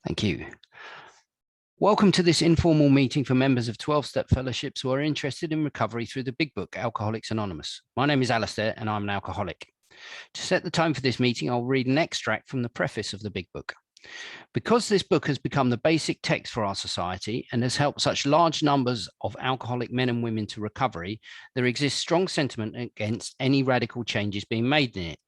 Thank you. Welcome to this informal meeting for members of 12-step fellowships who are interested in recovery through the big book, Alcoholics Anonymous. My name is Alistair and I'm an alcoholic. To set the time for this meeting, I'll read an extract from the preface of the big book. Because this book has become the basic text for our society and has helped such large numbers of alcoholic men and women to recovery, there exists strong sentiment against any radical changes being made in it.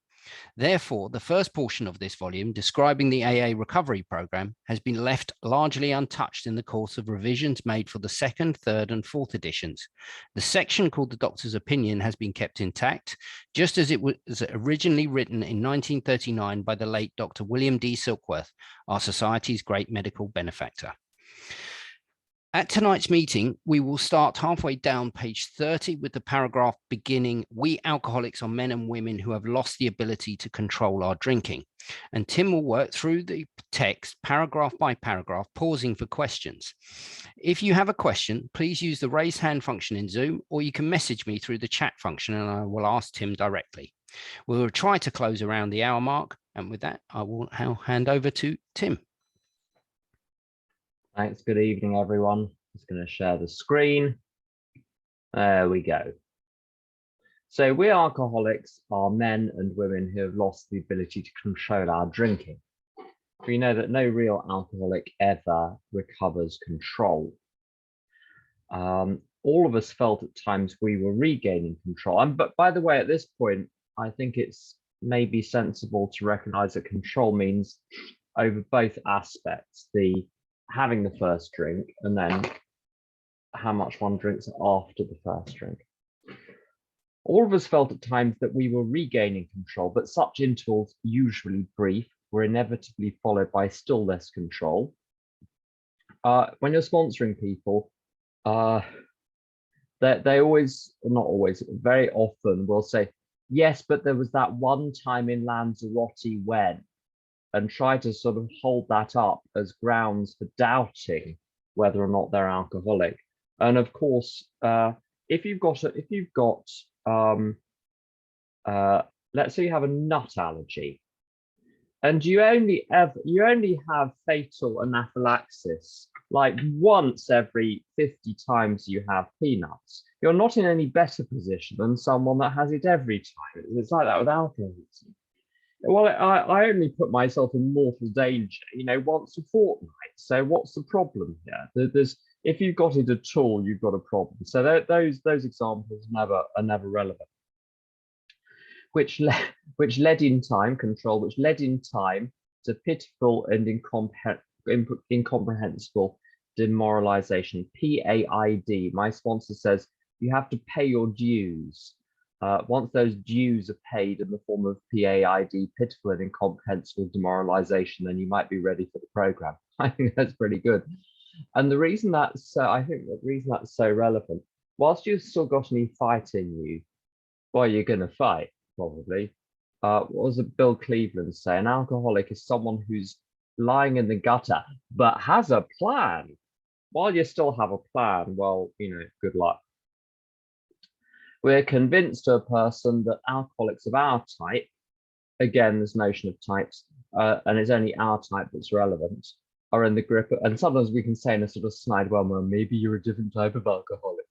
Therefore, the first portion of this volume, describing the AA recovery program, has been left largely untouched in the course of revisions made for the second, third, and fourth editions. The section called the Doctor's Opinion has been kept intact, just as it was originally written in 1939 by the late Dr. William D. Silkworth, our society's great medical benefactor. At tonight's meeting, we will start halfway down page 30 with the paragraph beginning, "We alcoholics are men and women who have lost the ability to control our drinking." And Tim will work through the text paragraph by paragraph, pausing for questions. If you have a question, please use the raise hand function in Zoom, or you can message me through the chat function and I will ask Tim directly. We will try to close around the hour mark. And with that, I will now hand over to Tim. Thanks. Good evening, everyone. Just going to share the screen. There we go. So we alcoholics are men and women who have lost the ability to control our drinking. We know that no real alcoholic ever recovers control. All of us felt at times we were regaining control. But by the way, at this point, I think it's maybe sensible to recognize that control means over both aspects, the having the first drink and then how much one drinks after the first drink. All of us felt at times that we were regaining control, but such intervals, usually brief, were inevitably followed by still less control. When you're sponsoring people, they always, not always, very often will say, yes, but there was that one time in Lanzarote when, and try to sort of hold that up as grounds for doubting whether or not they're alcoholic. And of course, if you've got let's say you have a nut allergy, and you only have fatal anaphylaxis like once every 50 times you have peanuts, you're not in any better position than someone that has it every time. It's like that with alcoholism. Well, I only put myself in mortal danger, once a fortnight. So what's the problem here? If you've got it at all, you've got a problem. So those examples are never relevant. Which led in time to pitiful and incomprehensible demoralization. PAID. My sponsor says you have to pay your dues. Once those dues are paid in the form of PAID, pitiful and incomprehensible demoralization, then you might be ready for the program. I think that's pretty good. And the reason that's so relevant, whilst you've still got any fight in you, well, you're going to fight, probably. What was it Bill Cleveland say? An alcoholic is someone who's lying in the gutter, but has a plan. While you still have a plan, well, good luck. We're convinced to a person that alcoholics of our type, again, this notion of types, and it's only our type that's relevant, are in the grip of, and sometimes we can say in a sort of snide, well, maybe you're a different type of alcoholic.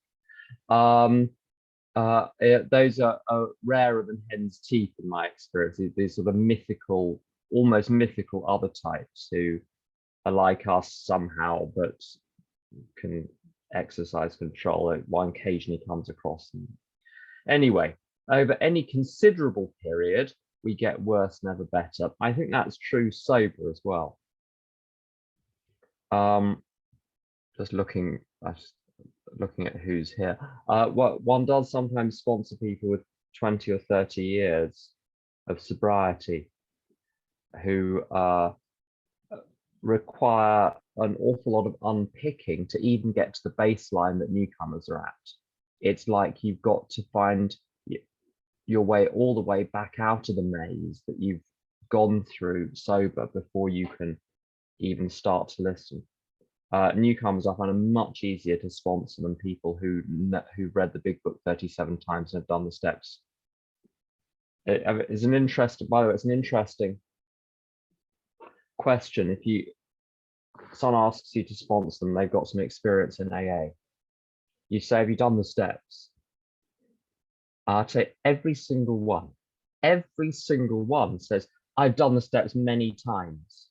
Those are rarer than hen's teeth in my experience, these sort of mythical, almost mythical other types who are like us somehow, but can exercise control. One occasionally comes across them. Anyway, over any considerable period, we get worse, never better. I think that's true sober as well. Just looking at who's here. What one does sometimes sponsor people with 20 or 30 years of sobriety who require an awful lot of unpicking to even get to the baseline that newcomers are at. It's like you've got to find your way all the way back out of the maze that you've gone through sober before you can even start to listen. Newcomers I find are much easier to sponsor than people who've read the big book 37 times and have done the steps. It's an interesting, by the way, it's an interesting question. someone asks you to sponsor them, they've got some experience in AA. You say, have you done the steps? I'd say every single one says, I've done the steps many times.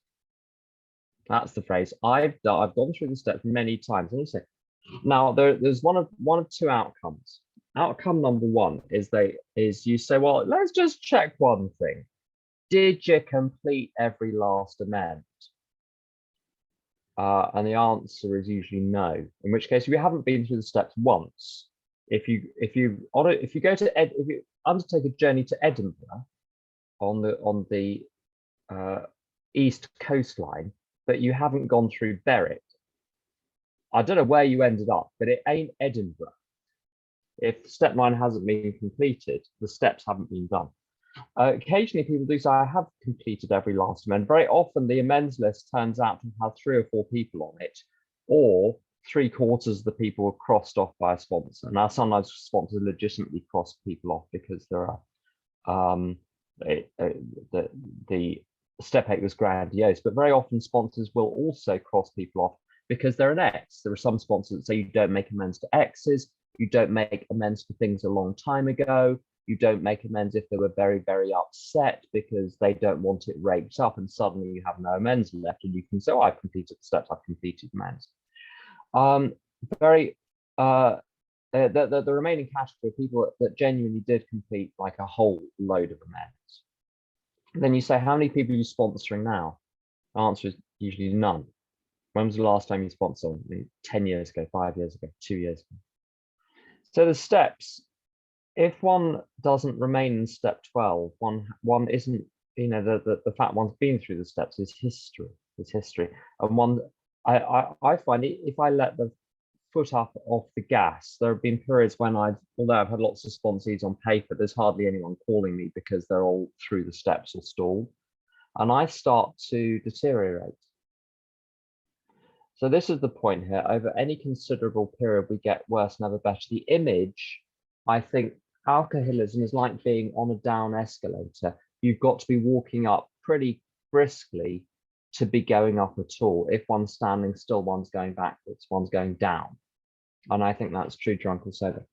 That's the phrase. I've gone through the steps many times. And you say, now there's one of two outcomes. Outcome number one is you say, well, let's just check one thing. Did you complete every last amend? And the answer is usually no. In which case, if you haven't been through the steps once, if you undertake a journey to Edinburgh on the east coastline, but you haven't gone through Berwick, I don't know where you ended up, but it ain't Edinburgh. If step 9 hasn't been completed, the steps haven't been done. Occasionally people do say, I have completed every last amend. Very often the amends list turns out to have 3 or 4 people on it, or 3/4 of the people were crossed off by a sponsor. Now, sometimes sponsors legitimately cross people off because there are the step 8 was grandiose, but very often sponsors will also cross people off because they're an X. There are some sponsors that say you don't make amends to X's, you don't make amends for things a long time ago, you don't make amends if they were very, very upset because they don't want it raked up, and suddenly you have no amends left, and you can say, oh, I've completed the steps, I've completed amends. The remaining category of people that genuinely did complete like a whole load of amends. And then you say, how many people are you sponsoring now? The answer is usually none. When was the last time you sponsored? 10 years ago, 5 years ago, 2 years ago. So the steps, if one doesn't remain in step 12, one isn't, the fact one's been through the steps is history. It's history. And I find it, if I let the foot up off the gas, there have been periods when although I've had lots of sponsees on paper, there's hardly anyone calling me because they're all through the steps or stalled. And I start to deteriorate. So this is the point here. Over any considerable period, we get worse, never better. The image, I think, alcoholism is like being on a down escalator. You've got to be walking up pretty briskly to be going up at all. If one's standing still, one's going backwards, one's going down. And I think that's true drunk or sober.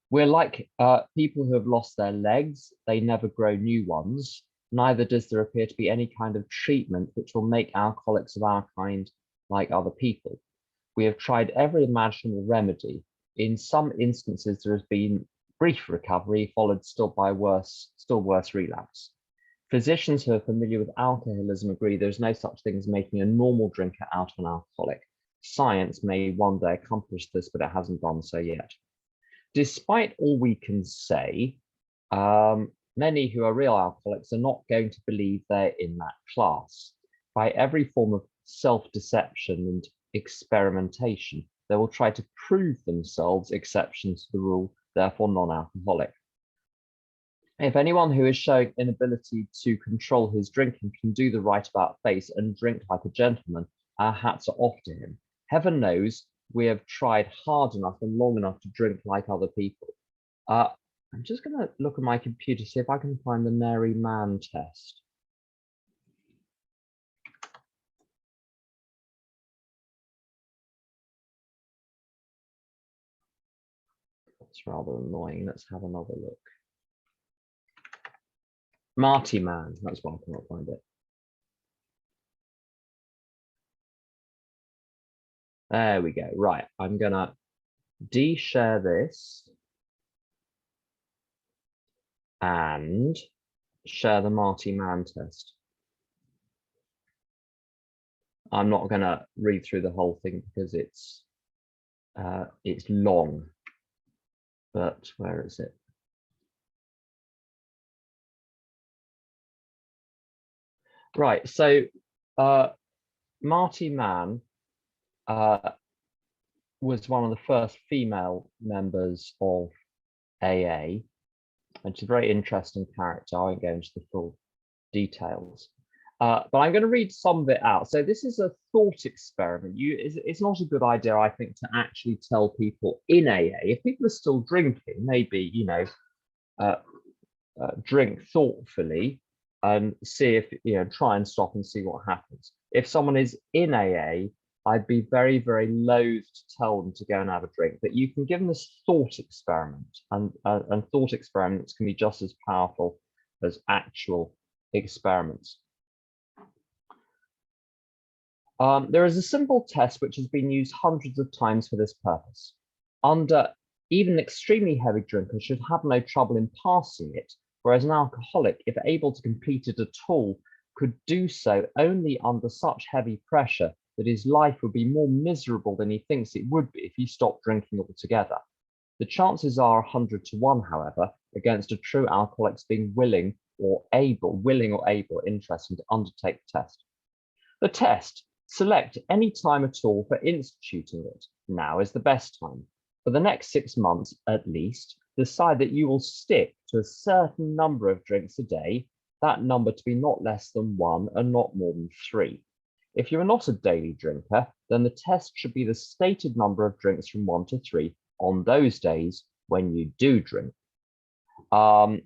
We're like people who have lost their legs. They never grow new ones. Neither does there appear to be any kind of treatment which will make alcoholics of our kind like other people. We have tried every imaginable remedy. In some instances, there has been brief recovery followed still by still worse relapse. Physicians who are familiar with alcoholism agree there's no such thing as making a normal drinker out of an alcoholic. Science may one day accomplish this, but it hasn't done so yet. Despite all we can say, many who are real alcoholics are not going to believe they're in that class. By every form of self-deception and experimentation, they will try to prove themselves exceptions to the rule, therefore non-alcoholic. If anyone who is showing inability to control his drinking can do the right about face and drink like a gentleman, our hats are off to him. Heaven knows we have tried hard enough and long enough to drink like other people. I'm just going to look at my computer, see if I can find the Mary Mann test. That's rather annoying. Let's have another look. Marty Mann, that's why I cannot find it. There we go. Right, I'm going to de-share this and share the Marty Mann test. I'm not going to read through the whole thing because it's long, but where is it? Right, so Marty Mann was one of the first female members of AA, and she's a very interesting character. I won't go into the full details, but I'm going to read some of it out. So this is a thought experiment. It's not a good idea, I think, to actually tell people in AA, if people are still drinking, maybe, drink thoughtfully and see if, try and stop and see what happens. If someone is in AA, I'd be very, very loath to tell them to go and have a drink, but you can give them this thought experiment, and thought experiments can be just as powerful as actual experiments. There is a simple test which has been used hundreds of times for this purpose. Even extremely heavy drinkers should have no trouble in passing it, whereas an alcoholic, if able to complete it at all, could do so only under such heavy pressure that his life would be more miserable than he thinks it would be if he stopped drinking altogether. The chances are 100 to 1, however, against a true alcoholic's being willing or able, interested to undertake the test. The test: select any time at all for instituting it. Now is the best time. For the next 6 months at least, decide that you will stick to a certain number of drinks a day, that number to be not less than 1 and not more than 3. If you are not a daily drinker, then the test should be the stated number of drinks from 1 to 3 on those days when you do drink. And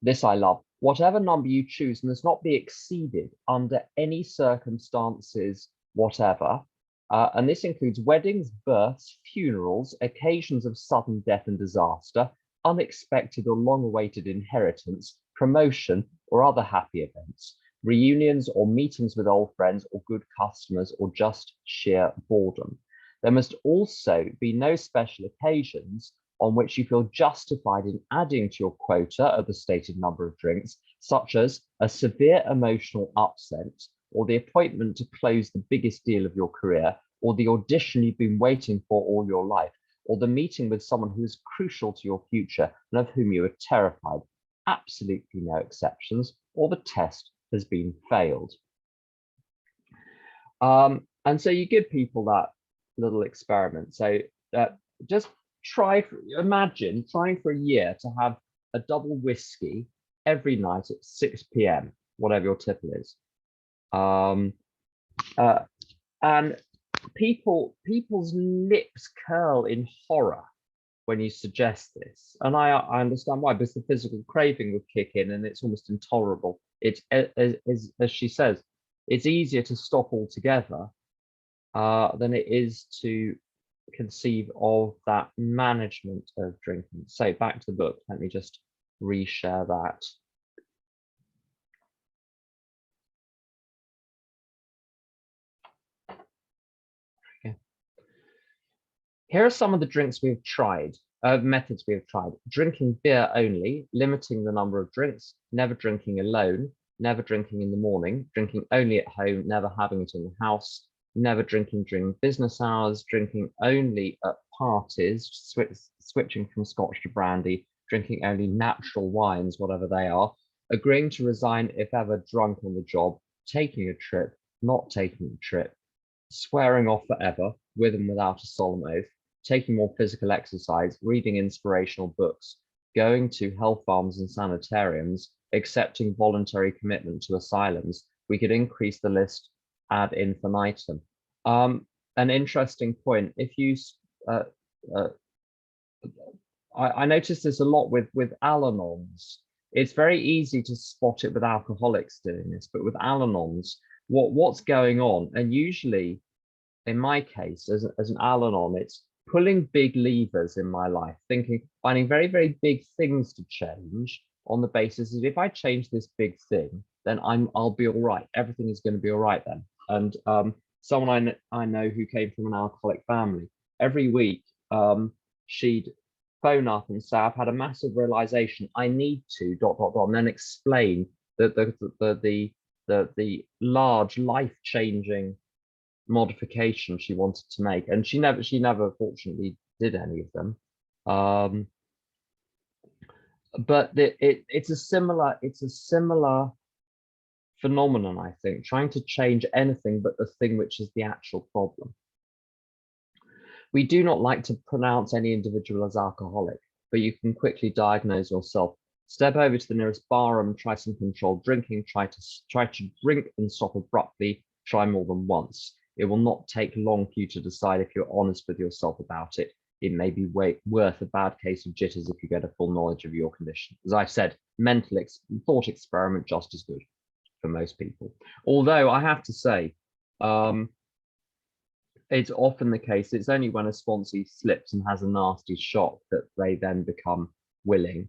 this I love. Whatever number you choose must not be exceeded under any circumstances whatever. And this includes weddings, births, funerals, occasions of sudden death and disaster, unexpected or long-awaited inheritance, promotion, or other happy events, reunions or meetings with old friends or good customers, or just sheer boredom. There must also be no special occasions on which you feel justified in adding to your quota of the stated number of drinks, such as a severe emotional upset, or the appointment to close the biggest deal of your career, or the audition you've been waiting for all your life, or the meeting with someone who is crucial to your future and of whom you are terrified. Absolutely no exceptions, or the test has been failed. And so you give people that little experiment. So just imagine trying for a year to have a double whiskey every night at 6 p.m, whatever your tipple is. And people's lips curl in horror when you suggest this. And I understand why, because the physical craving would kick in and it's almost intolerable. It's, as she says, it's easier to stop altogether than it is to conceive of that management of drinking. So back to the book, let me just reshare that. Okay. Here are some of the drinks we've tried, methods we have tried. Drinking beer only, limiting the number of drinks, never drinking alone, never drinking in the morning, drinking only at home, never having it in the house, never drinking during business hours, drinking only at parties, switching from scotch to brandy, drinking only natural wines, whatever they are, agreeing to resign if ever drunk on the job, taking a trip, not taking a trip, swearing off forever, with and without a solemn oath, taking more physical exercise, reading inspirational books, going to health farms and sanitariums, accepting voluntary commitment to asylums. We could increase the list ad infinitum. An interesting point, if you, I noticed this a lot with Al-Anons. It's very easy to spot it with alcoholics doing this, but with Al-Anons, what's going on? And usually, in my case, as an Al-Anon, it's pulling big levers in my life, finding very, very big things to change on the basis that if I change this big thing, then I'll be all right. Everything is going to be all right then. And someone I know who came from an alcoholic family, every week she'd phone up and say, I've had a massive realization, I need to ... and then explain the large life-changing modification she wanted to make, and she never fortunately did any of them. But it's a similar phenomenon, I think, trying to change anything but the thing which is the actual problem. We do not like to pronounce any individual as alcoholic, but you can quickly diagnose yourself. Step over to the nearest bar and try some controlled drinking. Try to drink and stop abruptly. Try more than once. It will not take long for you to decide if you're honest with yourself about it. It may be worth a bad case of jitters if you get a full knowledge of your condition. As I've said, thought experiment just as good. for most people. Although I have to say, it's often the case, it's only when a sponsee slips and has a nasty shock that they then become willing.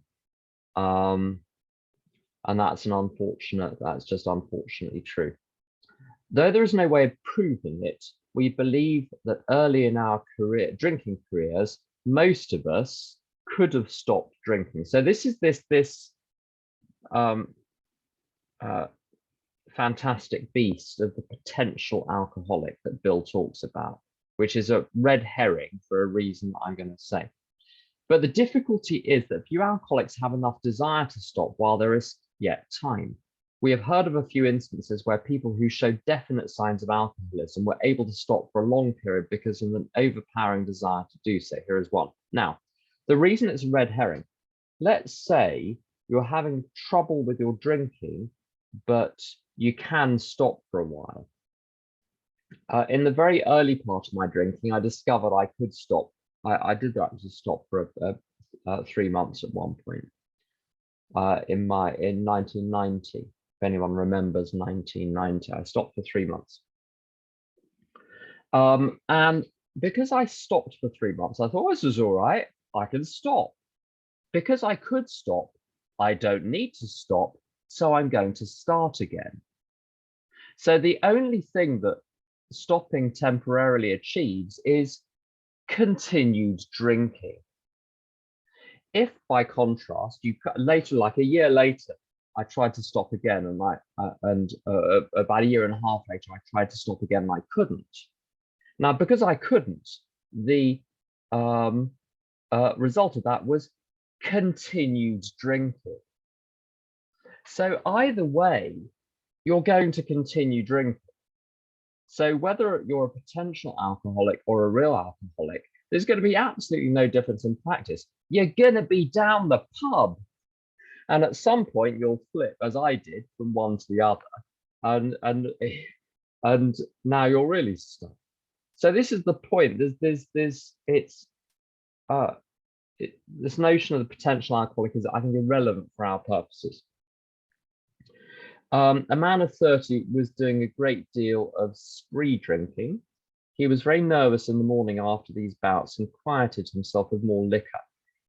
And that's just unfortunately true. Though there is no way of proving it, we believe that early in our drinking careers, most of us could have stopped drinking. So this is this fantastic beast of the potential alcoholic that Bill talks about, which is a red herring for a reason that I'm going to say. But the difficulty is that few alcoholics have enough desire to stop while there is yet time. We have heard of a few instances where people who showed definite signs of alcoholism were able to stop for a long period because of an overpowering desire to do so. Here is one. Now, the reason it's a red herring, let's say you're having trouble with your drinking, but you can stop for a while. In the very early part of my drinking, I discovered I could stop. I did actually stop for 3 months at one point in 1990. If anyone remembers 1990, I stopped for 3 months. And because I stopped for 3 months, I thought this was all right. I can stop. Because I could stop, I don't need to stop, so I'm going to start again. So the only thing that stopping temporarily achieves is continued drinking. If, by contrast, you later, like a year later, I tried to stop again, and about a year and a half later, I tried to stop again, and I couldn't. Now, because I couldn't, the result of that was continued drinking. So either way, you're going to continue drinking. So whether you're a potential alcoholic or a real alcoholic, there's going to be absolutely no difference in practice. You're going to be down the pub. And at some point you'll flip, as I did, from one to the other. And now you're really stuck. So this is the point. This notion of the potential alcoholic is, I think, irrelevant for our purposes. A man of 30 was doing a great deal of spree drinking. He was very nervous in the morning after these bouts and quieted himself with more liquor.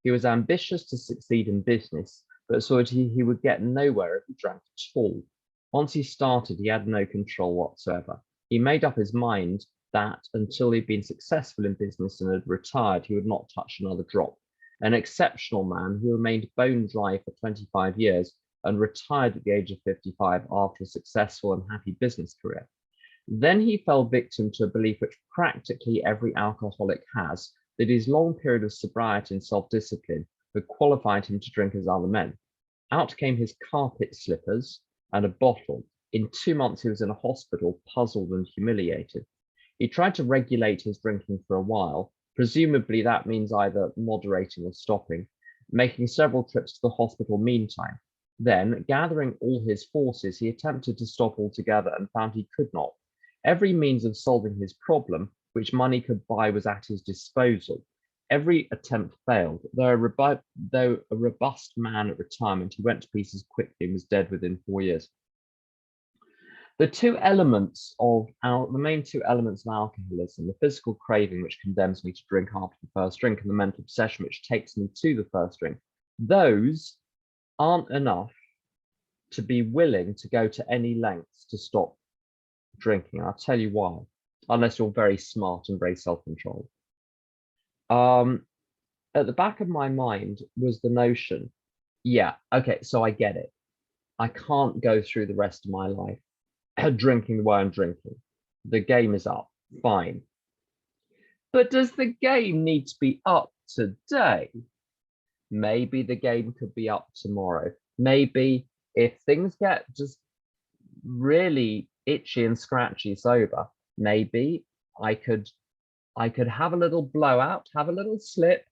He was ambitious to succeed in business, but saw that he would get nowhere if he drank at all. Once he started, he had no control whatsoever. He made up his mind that until he'd been successful in business and had retired, he would not touch another drop. An exceptional man who remained bone dry for 25 years and retired at the age of 55 after a successful and happy business career. Then he fell victim to a belief which practically every alcoholic has, that his long period of sobriety and self-discipline had qualified him to drink as other men. Out came his carpet slippers and a bottle. In 2 months, he was in a hospital, puzzled and humiliated. He tried to regulate his drinking for a while. Presumably that means either moderating or stopping, making several trips to the hospital meantime. Then, gathering all his forces, he attempted to stop altogether and found he could not. Every means of solving his problem, which money could buy, was at his disposal. Every attempt failed. Though a robust man at retirement, he went to pieces quickly and was dead within 4 years. The main two elements of alcoholism, the physical craving, which condemns me to drink after the first drink, and the mental obsession, which takes me to the first drink, those aren't enough to be willing to go to any lengths to stop drinking. I'll tell you why, unless you're very smart and very self-controlled. At the back of my mind was the notion, yeah, okay, so I get it. I can't go through the rest of my life drinking the way I'm drinking. The game is up, fine. But does the game need to be up today? Maybe the game could be up tomorrow. Maybe if things get just really itchy and scratchy sober, maybe I could have a little blowout, have a little slip,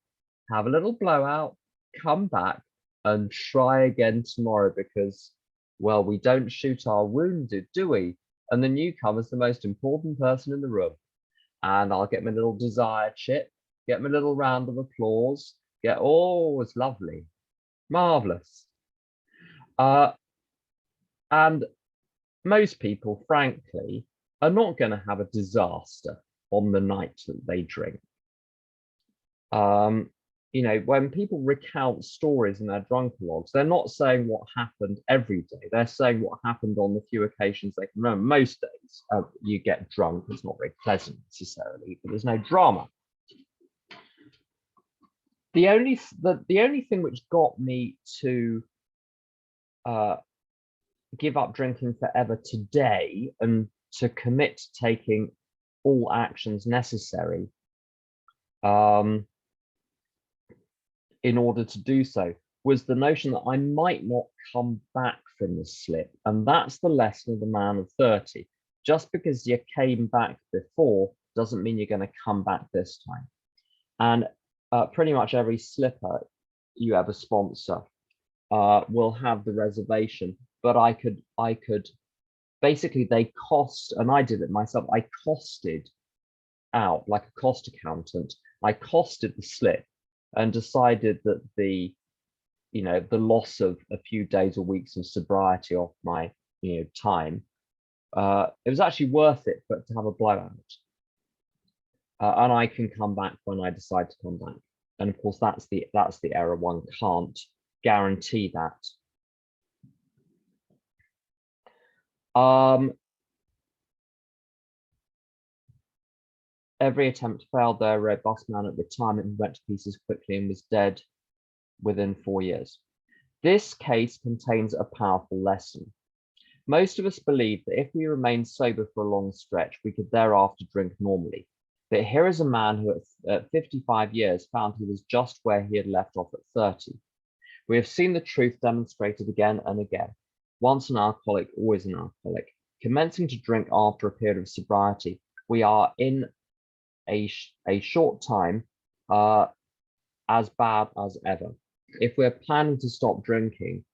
have a little blowout, come back and try again tomorrow, because, well, we don't shoot our wounded, do we? And the newcomer's the most important person in the room. And I'll get my little desire chip, get my little round of applause, oh, it's lovely, marvelous. And most people, frankly, are not going to have a disaster on the night that they drink. You know, when people recount stories in their drunkalogs, they're not saying what happened every day. They're saying what happened on the few occasions they can remember. Most days you get drunk. It's not very pleasant necessarily, but there's no drama. The only thing which got me to give up drinking forever today and to commit to taking all actions necessary in order to do so was the notion that I might not come back from the slip. And that's the lesson of the man of 30. Just because you came back before doesn't mean you're going to come back this time. And pretty much every slipper you ever sponsor will have the reservation, but I could basically, they cost, and I did it myself, I costed out like a cost accountant. I costed the slip and decided that the loss of a few days or weeks of sobriety off my time, it was actually worth it for it to have a blowout. And I can come back when I decide to come back. And of course, that's the error. One can't guarantee that. Every attempt failed. Their robust man at retirement who went to pieces quickly and was dead within 4 years. This case contains a powerful lesson. Most of us believe that if we remain sober for a long stretch, we could thereafter drink normally. But here is a man who at 55 years found he was just where he had left off at 30. We have seen the truth demonstrated again and again. Once an alcoholic, always an alcoholic. Commencing to drink after a period of sobriety, we are in a short time as bad as ever. If we're planning to stop drinking,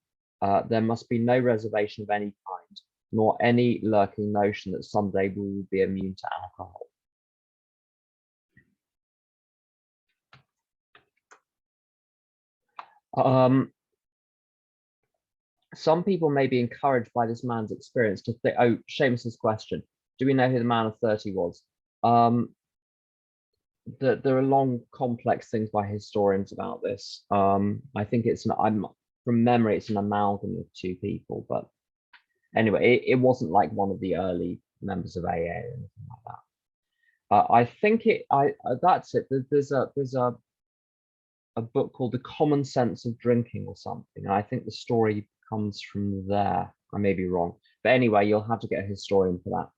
there must be no reservation of any kind, nor any lurking notion that someday we will be immune to alcohol. Some people may be encouraged by this man's experience to think, oh, Seamus's question, do we know who the man of 30 was? There are long, complex things by historians about this. I think from memory, it's an amalgam of two people, but anyway, it wasn't like one of the early members of AA or anything like that. I think that's it. There's a book called The Common Sense of Drinking or something. And I think the story comes from there. I may be wrong, but anyway, you'll have to get a historian for that.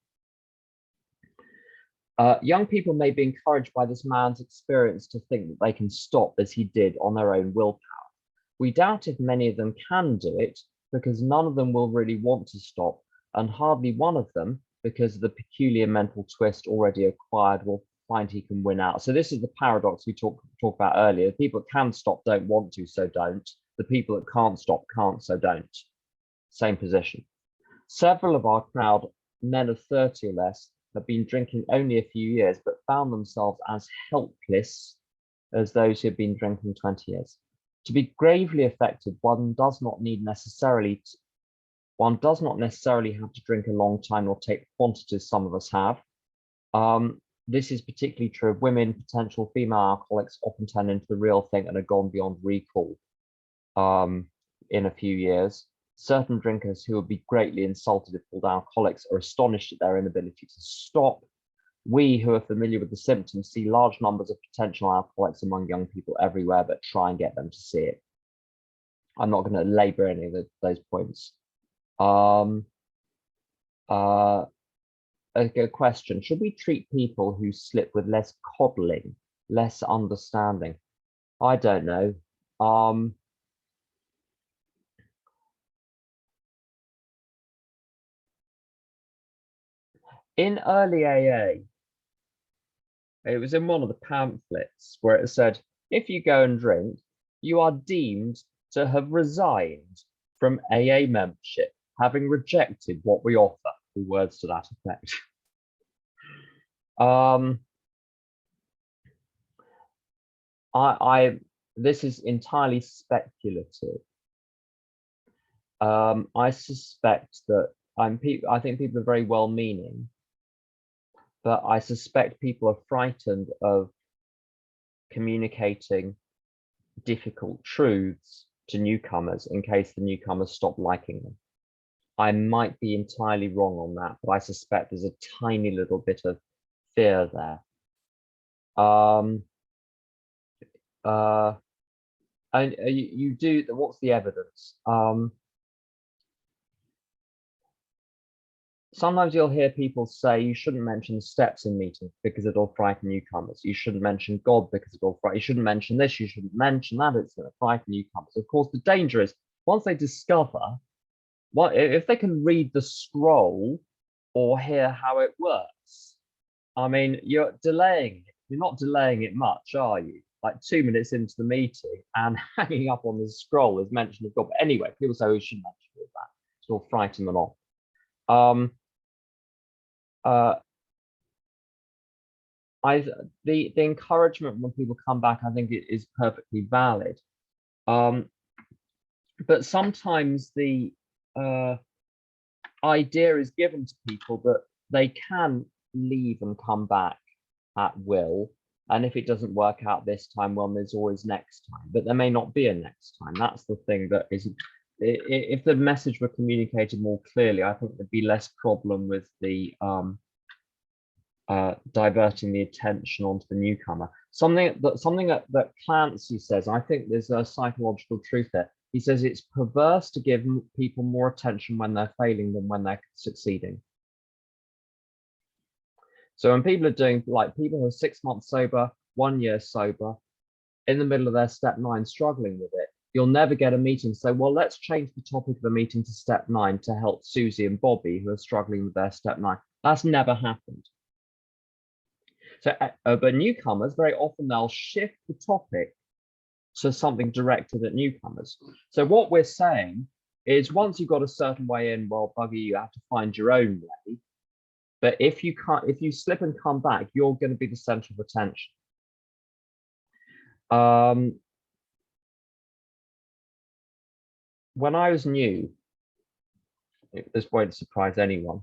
Young people may be encouraged by this man's experience to think that they can stop as he did on their own willpower. We doubt if many of them can do it because none of them will really want to stop, and hardly one of them, because of the peculiar mental twist already acquired, will find he can win out. So this is the paradox we talked about earlier. The people that can stop don't want to, so don't. The people that can't stop can't, so don't. Same position. Several of our crowd, men of 30 or less, have been drinking only a few years, but found themselves as helpless as those who have been drinking 20 years. To be gravely affected, one does not necessarily have to drink a long time or take the quantities some of us have. This is particularly true of women. Potential female alcoholics often turn into the real thing and are gone beyond recall in a few years. Certain drinkers who would be greatly insulted if called alcoholics are astonished at their inability to stop. We who are familiar with the symptoms see large numbers of potential alcoholics among young people everywhere, but try and get them to see it. I'm not going to labor any of those points. A question, should we treat people who slip with less coddling, less understanding? I don't know. In early AA, it was in one of the pamphlets where it said, if you go and drink, you are deemed to have resigned from AA membership, having rejected what we offer, the words to that effect. This is entirely speculative. I suspect that I think people are very well-meaning, but I suspect people are frightened of communicating difficult truths to newcomers in case the newcomers stop liking them. I might be entirely wrong on that, but I suspect there's a tiny little bit of fear there. And you do, what's the evidence? Sometimes you'll hear people say you shouldn't mention steps in meetings because it'll frighten newcomers. You shouldn't mention God because it'll frighten. You shouldn't mention this. You shouldn't mention that. It's going to frighten newcomers. Of course, the danger is once they discover what if they can read the scroll or hear how it works. I mean, you're delaying it. You're not delaying it much, are you? Like 2 minutes into the meeting and hanging up on the scroll is mention of God. But anyway, people say we shouldn't mention all that. It'll frighten them off. The encouragement when people come back, I think it is perfectly valid. But sometimes the idea is given to people that they can leave and come back at will. And if it doesn't work out this time, well, there's always next time, but there may not be a next time. That's the thing that is, if the message were communicated more clearly, I think there'd be less problem with the diverting the attention onto the newcomer. Something that Clancy says, I think there's a psychological truth there. He says it's perverse to give people more attention when they're failing than when they're succeeding. So when people are doing, like people who are 6 months sober, 1 year sober, in the middle of their step 9 struggling with it, you'll never get a meeting say, well, let's change the topic of the meeting to step 9 to help Susie and Bobby who are struggling with their step 9. That's never happened. So, but newcomers, very often they'll shift the topic to something directed at newcomers. So what we're saying is once you've got a certain way in, well, buggy, you have to find your own way. But if you slip and come back, you're going to be the center of attention. When I was new, this won't surprise anyone,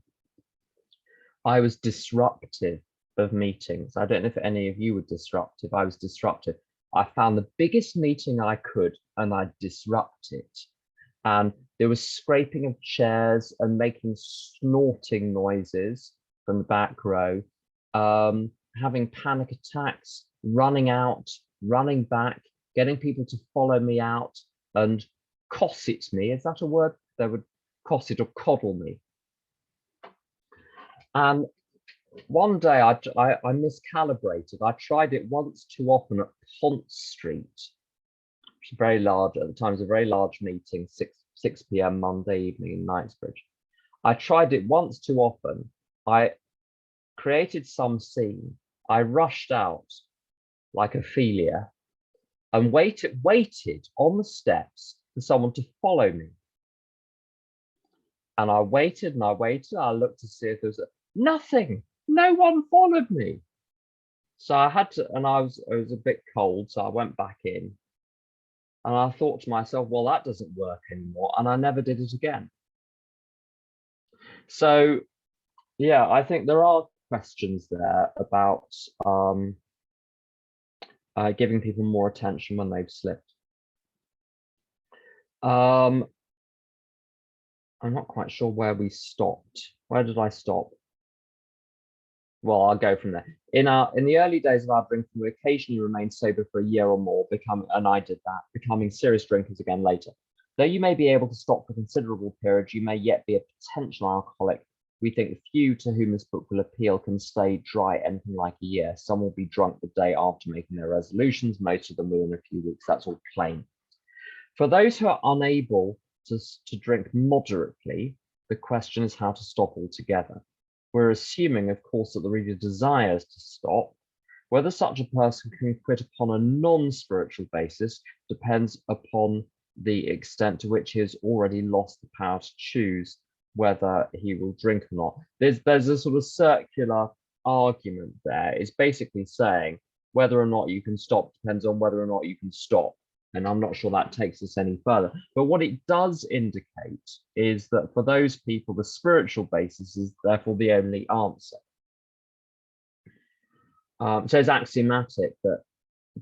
I was disruptive of meetings. I don't know if any of you were disruptive. I was disruptive. I found the biggest meeting I could and I disrupt it. And there was scraping of chairs and making snorting noises from the back row, having panic attacks, running out, running back, getting people to follow me out and cosset me. Is that a word? They would cosset or coddle me. And one day I miscalibrated. I tried it once too often at Pont Street, which is very large at the time. It was a very large meeting, 6 p.m. Monday evening in Knightsbridge. I tried it once too often. I created some scene. I rushed out like Ophelia and waited on the steps for someone to follow me. And I waited and I waited. I looked to see if there was nothing. No one followed me. So I had to, and I was a bit cold, so I went back in. And I thought to myself, well, that doesn't work anymore. And I never did it again. So, yeah, I think there are questions there about giving people more attention when they've slipped. I'm not quite sure where we stopped. Where did I stop? Well, I'll go from there. In the early days of our drinking, we occasionally remained sober for a year or more, and I did that, becoming serious drinkers again later. Though you may be able to stop for considerable periods, you may yet be a potential alcoholic. We think the few to whom this book will appeal can stay dry anything like a year. Some will be drunk the day after making their resolutions. Most of them will in a few weeks. That's all plain. For those who are unable to drink moderately, the question is how to stop altogether. We're assuming, of course, that the reader desires to stop. Whether such a person can quit upon a non-spiritual basis depends upon the extent to which he has already lost the power to choose whether he will drink or not. There's a sort of circular argument there. It's basically saying whether or not you can stop depends on whether or not you can stop. And I'm not sure that takes us any further. But what it does indicate is that for those people, the spiritual basis is therefore the only answer. So it's axiomatic that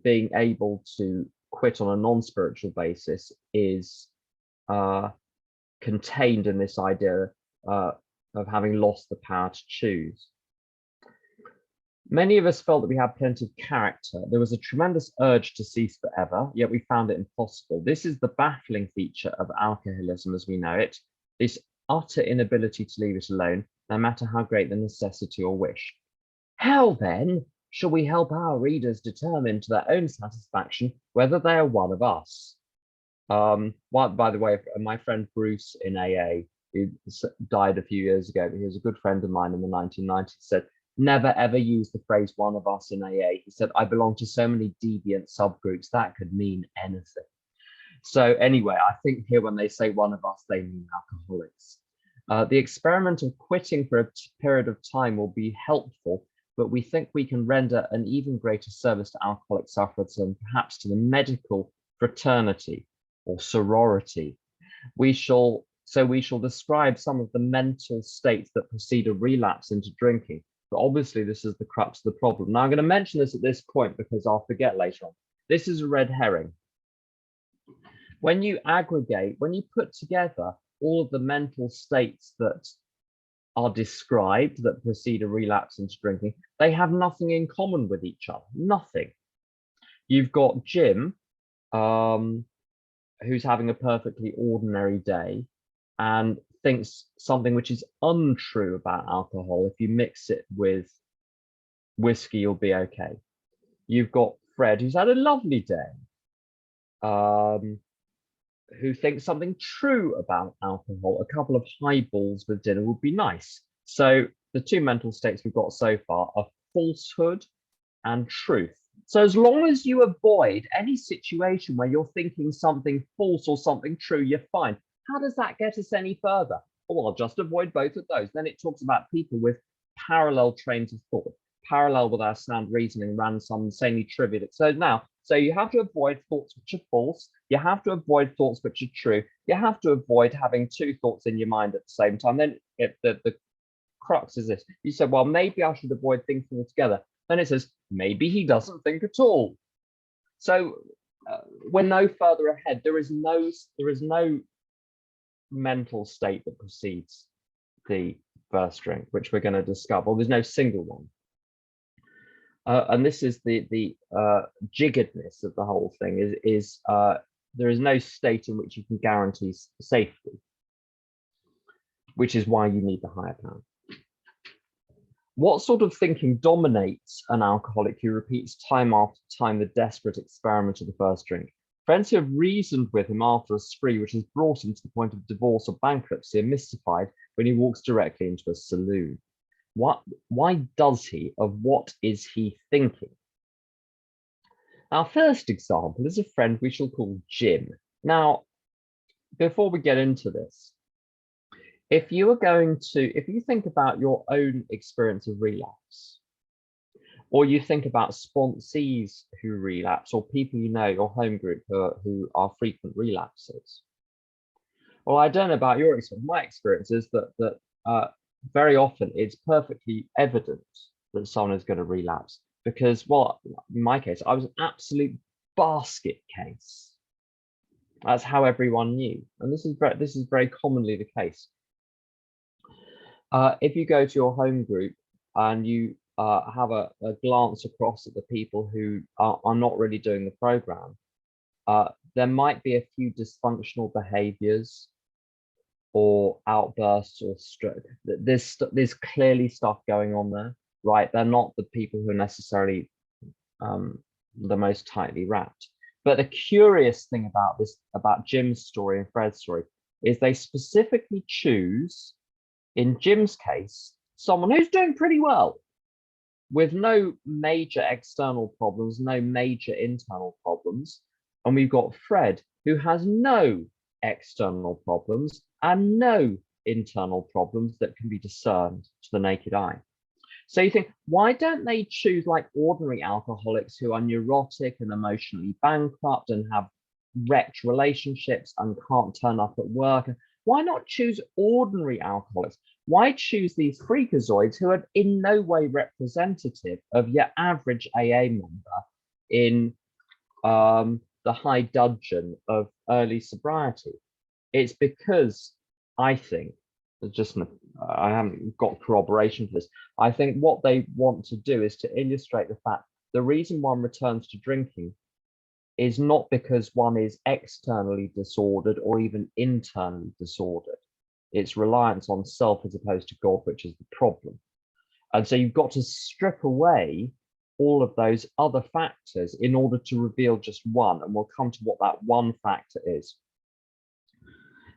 being able to quit on a non-spiritual basis is contained in this idea of having lost the power to choose. Many of us felt that we had plenty of character. There was a tremendous urge to cease forever, yet we found it impossible. This is the baffling feature of alcoholism as we know it, this utter inability to leave it alone, no matter how great the necessity or wish. How then shall we help our readers determine to their own satisfaction whether they are one of us? By the way, my friend Bruce in AA, who died a few years ago, he was a good friend of mine in the 1990s, said, never ever use the phrase one of us in AA. He said, I belong to so many deviant subgroups, that could mean anything. So anyway, I think here when they say one of us, they mean alcoholics. The experiment of quitting for a period of time will be helpful, but we think we can render an even greater service to alcoholic sufferers and perhaps to the medical fraternity or sorority. We shall describe some of the mental states that precede a relapse into drinking. But obviously, this is the crux of the problem. Now, I'm going to mention this at this point because I'll forget later on. This is a red herring. When you aggregate, when you put together all of the mental states that are described that precede a relapse into drinking, they have nothing in common with each other. Nothing. You've got Jim, who's having a perfectly ordinary day and thinks something which is untrue about alcohol. If you mix it with whiskey, you'll be okay. You've got Fred, who's had a lovely day, who thinks something true about alcohol. A couple of highballs with dinner would be nice. So the two mental states we've got so far are falsehood and truth. So as long as you avoid any situation where you're thinking something false or something true, you're fine. How does that get us any further? Well, I'll just avoid both of those. Then it talks about people with parallel trains of thought, parallel with our sound reasoning, ran some insanely trivial. So you have to avoid thoughts which are false. You have to avoid thoughts which are true. You have to avoid having two thoughts in your mind at the same time. Then the crux is this. You said, well, maybe I should avoid thinking altogether. Then it says, maybe he doesn't think at all. So we're no further ahead. There is no mental state that precedes the first drink, which we're going to discover. Well, there's no single one. And this is the jiggedness of the whole thing is there is no state in which you can guarantee safety, which is why you need the higher power. What sort of thinking dominates an alcoholic who repeats time after time the desperate experiment of the first drink? Friends who have reasoned with him after a spree which has brought him to the point of divorce or bankruptcy are mystified when he walks directly into a saloon. Why does he? Of what is he thinking? Our first example is a friend we shall call Jim. Now, before we get into this, if you think about your own experience of relapse, or you think about sponsees who relapse, or people you know, your home group who are frequent relapsers. Well, I don't know about your experience. My experience is that very often it's perfectly evident that someone is going to relapse because, well, in my case, I was an absolute basket case. That's how everyone knew, and this is very commonly the case. If you go to your home group and you have a glance across at the people who are not really doing the program, there might be a few dysfunctional behaviors or outbursts or stroke. There's clearly stuff going on there, right? They're not the people who are necessarily the most tightly wrapped. But the curious thing about Jim's story and Fred's story is they specifically choose, in Jim's case, someone who's doing pretty well with no major external problems, no major internal problems. And we've got Fred, who has no external problems and no internal problems that can be discerned to the naked eye. So you think, why don't they choose like ordinary alcoholics who are neurotic and emotionally bankrupt and have wrecked relationships and can't turn up at work. Why not choose ordinary alcoholics? Why choose these freakazoids who are in no way representative of your average AA member in the high dudgeon of early sobriety? It's because I think, I haven't got corroboration for this. I think what they want to do is to illustrate the fact the reason one returns to drinking is not because one is externally disordered or even internally disordered. It's reliance on self as opposed to God, which is the problem. And so you've got to strip away all of those other factors in order to reveal just one, and we'll come to what that one factor is.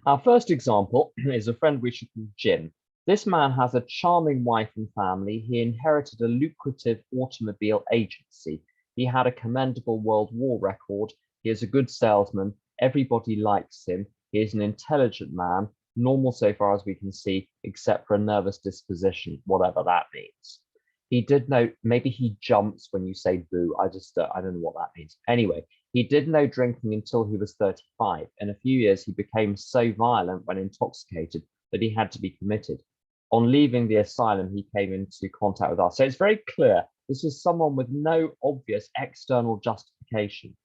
Our first example is a friend we should call Jim. This man has a charming wife and family. He inherited a lucrative automobile agency. He had a commendable World War record. He is a good salesman. Everybody likes him. He is an intelligent man, normal so far as we can see, except for a nervous disposition, whatever that means. He did know, maybe he jumps when you say boo. I don't know what that means. Anyway, he did no drinking until he was 35. In a few years, he became so violent when intoxicated that he had to be committed. On leaving the asylum, he came into contact with us. So it's very clear this is someone with no obvious external justification.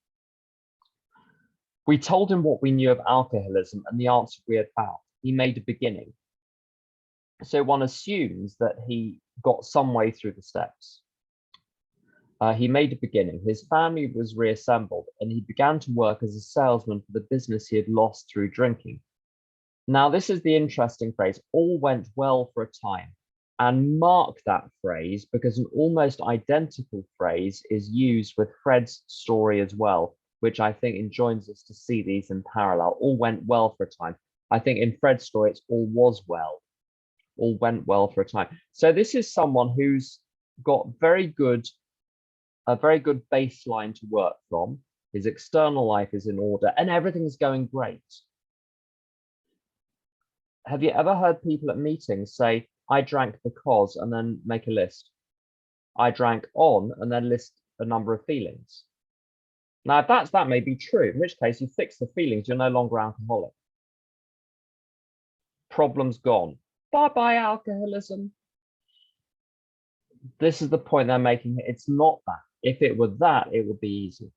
We told him what we knew of alcoholism and the answer we had found. He made a beginning. So one assumes that he got some way through the steps. He made a beginning. His family was reassembled and he began to work as a salesman for the business he had lost through drinking. Now, this is the interesting phrase, all went well for a time. And mark that phrase because an almost identical phrase is used with Fred's story as well, which I think enjoins us to see these in parallel. All went well for a time. I think in Fred's story, it's all was well. All went well for a time. So this is someone who's got a very good baseline to work from. His external life is in order and everything's going great. Have you ever heard people at meetings say, I drank because, and then make a list? I drank on, and then list a number of feelings. Now, if that may be true, in which case you fix the feelings, you're no longer alcoholic. Problem's gone. Bye-bye, alcoholism. This is the point they're making. It's not that. If it were that, it would be easy.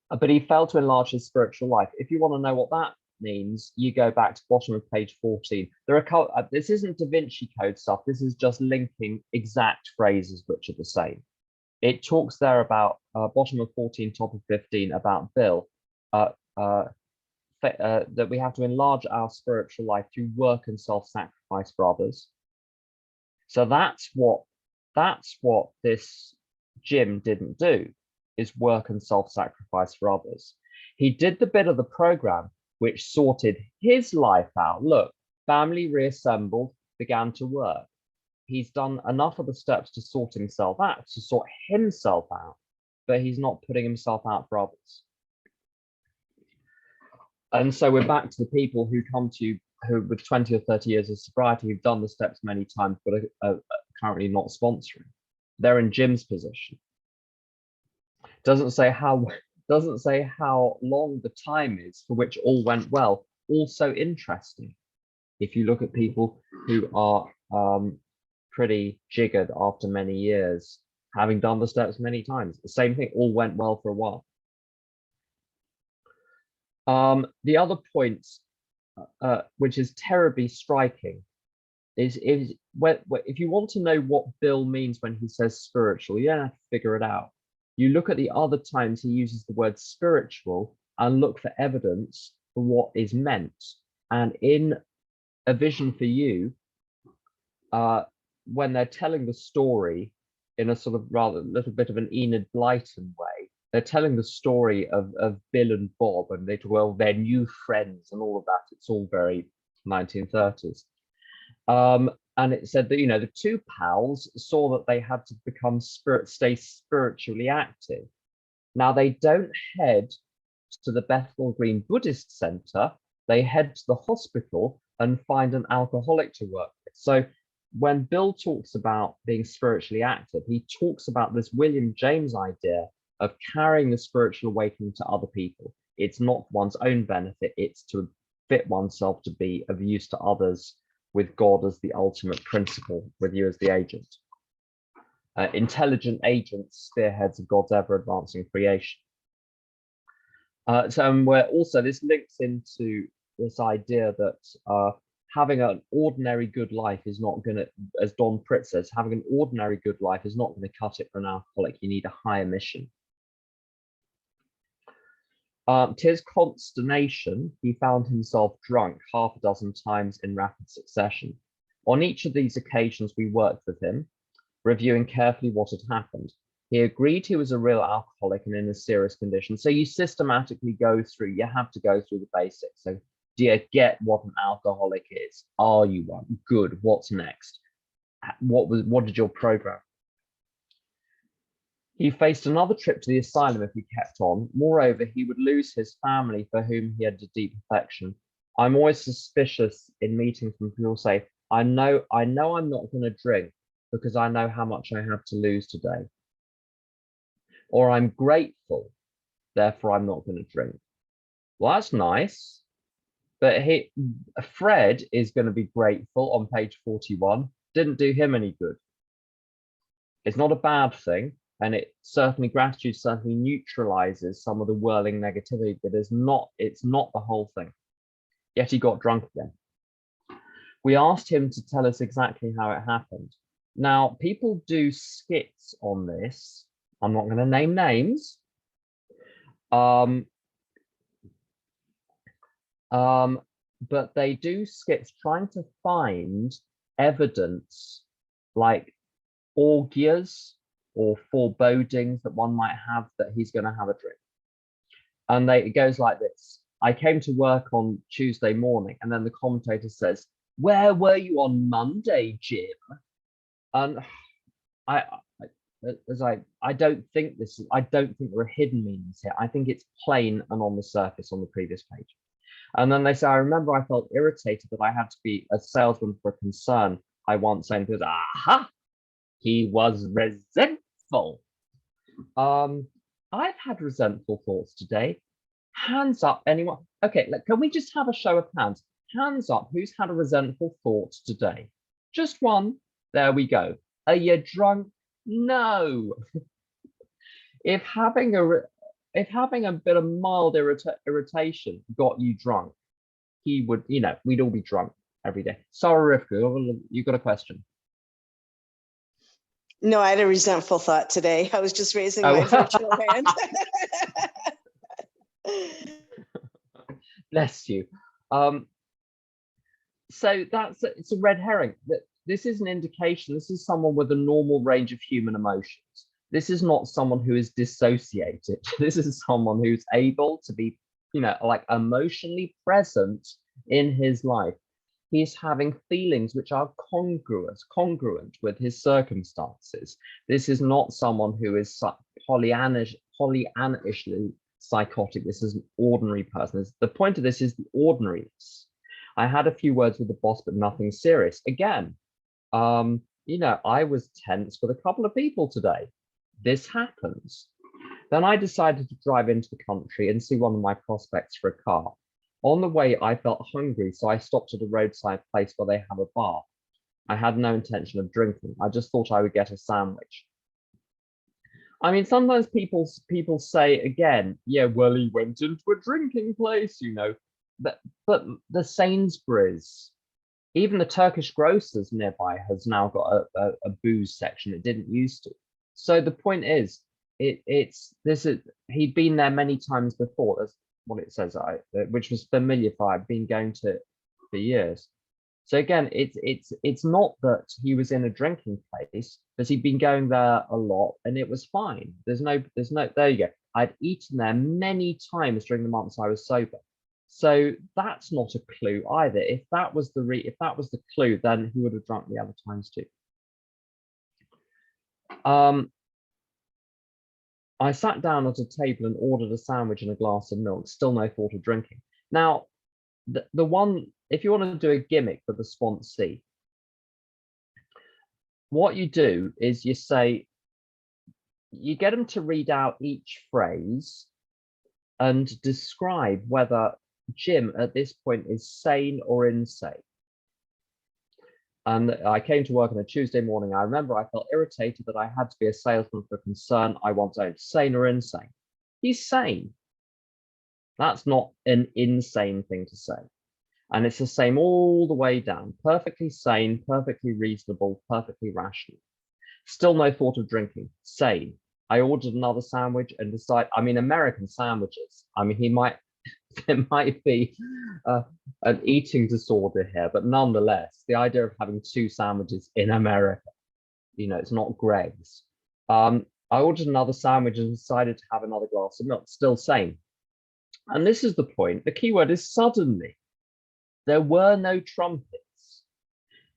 But he failed to enlarge his spiritual life. If you want to know what that means, you go back to bottom of page 14. There are this isn't Da Vinci Code stuff. This is just linking exact phrases which are the same. It talks there about bottom of 14, top of 15 about Bill, that we have to enlarge our spiritual life through work and self-sacrifice for others. So that's what this Jim didn't do, is work and self-sacrifice for others. He did the bit of the program which sorted his life out. Look, family reassembled, began to work. He's done enough of the steps to sort himself out, but he's not putting himself out for others. And so we're back to the people who come to you who with 20 or 30 years of sobriety, who've done the steps many times, but are currently not sponsoring. They're in Jim's position. Doesn't say how long the time is for which all went well. Also interesting. If you look at people who are pretty jiggered after many years, having done the steps many times, the same thing, all went well for a while. The other point, which is terribly striking, is if you want to know what Bill means when he says spiritual, you don't have to figure it out. You look at the other times he uses the word spiritual and look for evidence for what is meant. And in A Vision for You, when they're telling the story in a sort of rather little bit of an Enid Blyton way, they're telling the story of Bill and Bob, and they talk, well, they're new friends and all of that. It's all very 1930s. And it said that, the two pals saw that they had to stay spiritually active. Now, they don't head to the Bethnal Green Buddhist Center. They head to the hospital and find an alcoholic to work with. So when Bill talks about being spiritually active, he talks about this William James idea of carrying the spiritual awakening to other people. It's not for one's own benefit, it's to fit oneself to be of use to others, with God as the ultimate principle, with you as the agent. Intelligent agents, spearheads of God's ever-advancing creation. This links into this idea that having an ordinary good life is not going to, as Don Pritt says, having an ordinary good life is not going to cut it for an alcoholic. You need a higher mission. To his consternation, he found himself drunk half a dozen times in rapid succession. On each of these occasions, we worked with him, reviewing carefully what had happened. He agreed he was a real alcoholic and in a serious condition. So you systematically go through, you have to go through the basics. So do you get what an alcoholic is? Are you one? Good. What's next? What did your program? He faced another trip to the asylum if he kept on. Moreover, he would lose his family for whom he had a deep affection. I'm always suspicious in meetings when people say, I know I'm not going to drink because I know how much I have to lose today. Or I'm grateful, therefore I'm not going to drink. Well, that's nice. But Fred is going to be grateful on page 41. Didn't do him any good. It's not a bad thing. And gratitude certainly neutralizes some of the whirling negativity, but it's not the whole thing. Yet he got drunk again. We asked him to tell us exactly how it happened. Now, people do skits on this. I'm not going to name names. But they do skits trying to find evidence like auguries or forebodings that one might have that he's going to have a drink. And it goes like this. I came to work on Tuesday morning, and then the commentator says, where were you on Monday, Jim? And I don't think there are hidden meanings here. I think it's plain and on the surface on the previous page. And then they say, I remember I felt irritated that I had to be a salesman for a concern. I once said, aha, he was resentful. I've had resentful thoughts today. Hands up, anyone? Okay, can we just have a show of hands? Hands up, who's had a resentful thought today? Just one. There we go. Are you drunk? No. If having a bit of mild irritation got you drunk, we'd all be drunk every day. Sarah Rivka, you got a question? No, I had a resentful thought today. I was just raising my virtual hand. Bless you. So it's a red herring. This is an indication. This is someone with a normal range of human emotions. This is not someone who is dissociated. This is someone who's able to be, emotionally present in his life. He's having feelings which are congruent with his circumstances. This is not someone who is Pollyannishly psychotic. This is an ordinary person. The point of this is the ordinariness. I had a few words with the boss, but nothing serious. Again, I was tense with a couple of people today. This happens. Then I decided to drive into the country and see one of my prospects for a car. On the way, I felt hungry, so I stopped at a roadside place where they have a bar. I had no intention of drinking. I just thought I would get a sandwich. I mean, sometimes people say again, yeah, well, he went into a drinking place, but the Sainsbury's, even the Turkish grocers nearby has now got a booze section. It didn't used to. So the point is, he'd been there many times before. That's what it says, which was familiar for I've been going to for years. So again, it's not that he was in a drinking place, because he'd been going there a lot and it was fine. There's no, there you go. I'd eaten there many times during the months I was sober. So that's not a clue either. If that was the clue, then he would have drunk the other times too. I sat down at a table and ordered a sandwich and a glass of milk, still no thought of drinking. Now, the one, if you want to do a gimmick for the sponsee, what you do is you say, you get them to read out each phrase and describe whether Jim at this point is sane or insane. And I came to work on a Tuesday morning. I remember I felt irritated that I had to be a salesman for a concern I once owned. Sane or insane? He's sane. That's not an insane thing to say. And it's the same all the way down. Perfectly sane, perfectly reasonable, perfectly rational. Still no thought of drinking. Sane. I ordered another sandwich and decided, I mean, American sandwiches. I mean, there might be an eating disorder here, but nonetheless, the idea of having 2 sandwiches in America, you know, it's not Greg's. I ordered another sandwich and decided to have another glass of milk. Still sane. And this is the point. The key word is suddenly. There were no trumpets.